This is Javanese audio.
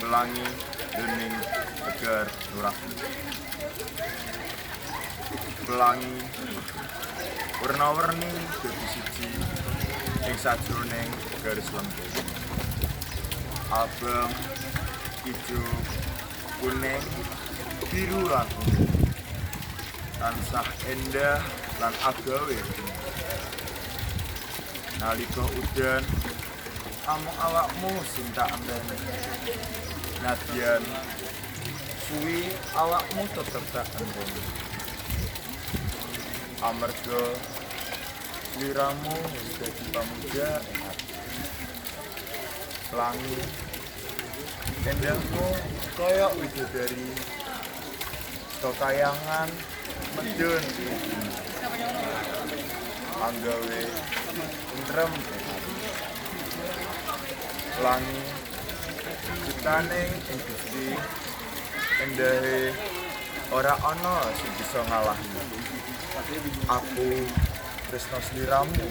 pelangi dening tegar nurani. Pelangi werna-werni dadi siji ing sajroning garis lempung. Abang, ijo, kuning, biru lan ungu. Tansah endah lan agawe. Nalika udan, amung awakmu sing tak enteni. Nadyan suwi awakmu tetep tak enteni. Amarga sliramu wis dadi pamuja ing ati. Pelangi endahmu kaya widodari kekayangan medun anggawe tentrem ing ati. Pelangi ciptaning ing Gusti endahe ora ana sing bisa ngalahno. Aku tresno sliramu.